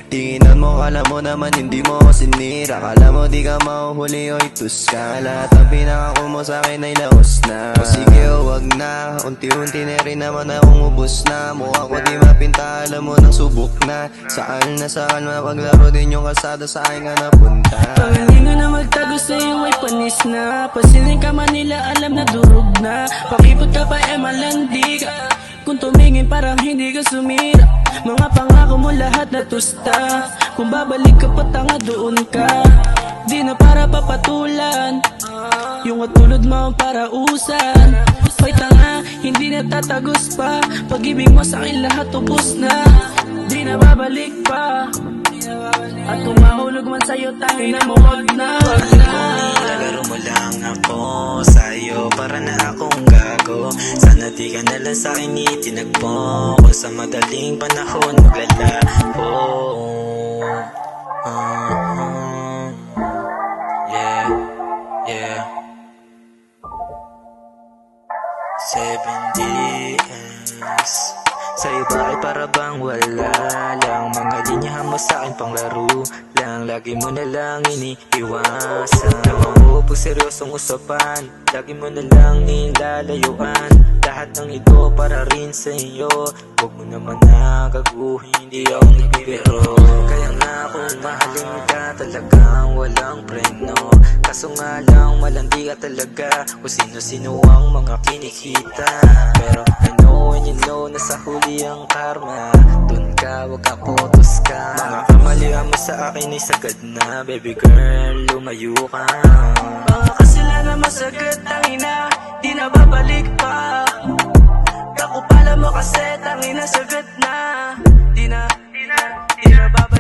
Tinginan mo, kala mo naman hindi mo ako sinira. Kala mo di ka mahuhuli o itus ka. Lahat ang pinangako mo sa'kin ay laos na. O sige o wag na, unti-unti na rin naman akong ubos na. Mukha ko di mapinta, alam mo nang subok na. Saan mapaglaro din yung kalsada, saan ka napunta. Pangalingan na magtago sa'yo ay panis na. Pasilin ka man nila, alam na durog na. Pakipot ka pa malandi ka. Kung tumingin parang hindi ka sumira. Mga pangako mo lahat natusta. Kung babalik ka pa tanga doon ka. Di na para papatulan. Yung katulad mo para usan. Ay tanga, hindi na tatagos pa. Pag-ibig mo sa'kin lahat ubos na. Di na babalik pa. At kung mahulog man sa'yo, tangin na mo wag na, wag na. Lalaro mo lang ako sa'yo, para na akong gago. Sana di ka nalang sa'kin itinagpo. Kung sa madaling panahon maglalako. Yeah, yeah. 7DS. Sa iba ay para bang wala lang. Mga linyahan mo sa'kin pang laro lang. Lagi mo na lang iniiwasan. Ewan ko pag seryosong usapan, lagi mo na lang nilalayuan. Lahat ng ito para rin sa iyo. Huwag mo naman nagaguhin, hindi ako nagbibiro. Kaya nga kung mahalin ka talagang walang preno. Kaso nga lang malandi ka talaga kung sino-sino ang mga kinikita. Pero I know and you know na sa huli ang karma. Dun ka, wag ka potos ka. Mga kamalian mo sa akin ay sagad na. Baby girl, lumayo ka. Mga kasalanan masagad, tangina, di na babalik pa. Kako pala mo kasi, tangina, sagat na. Di na babalik.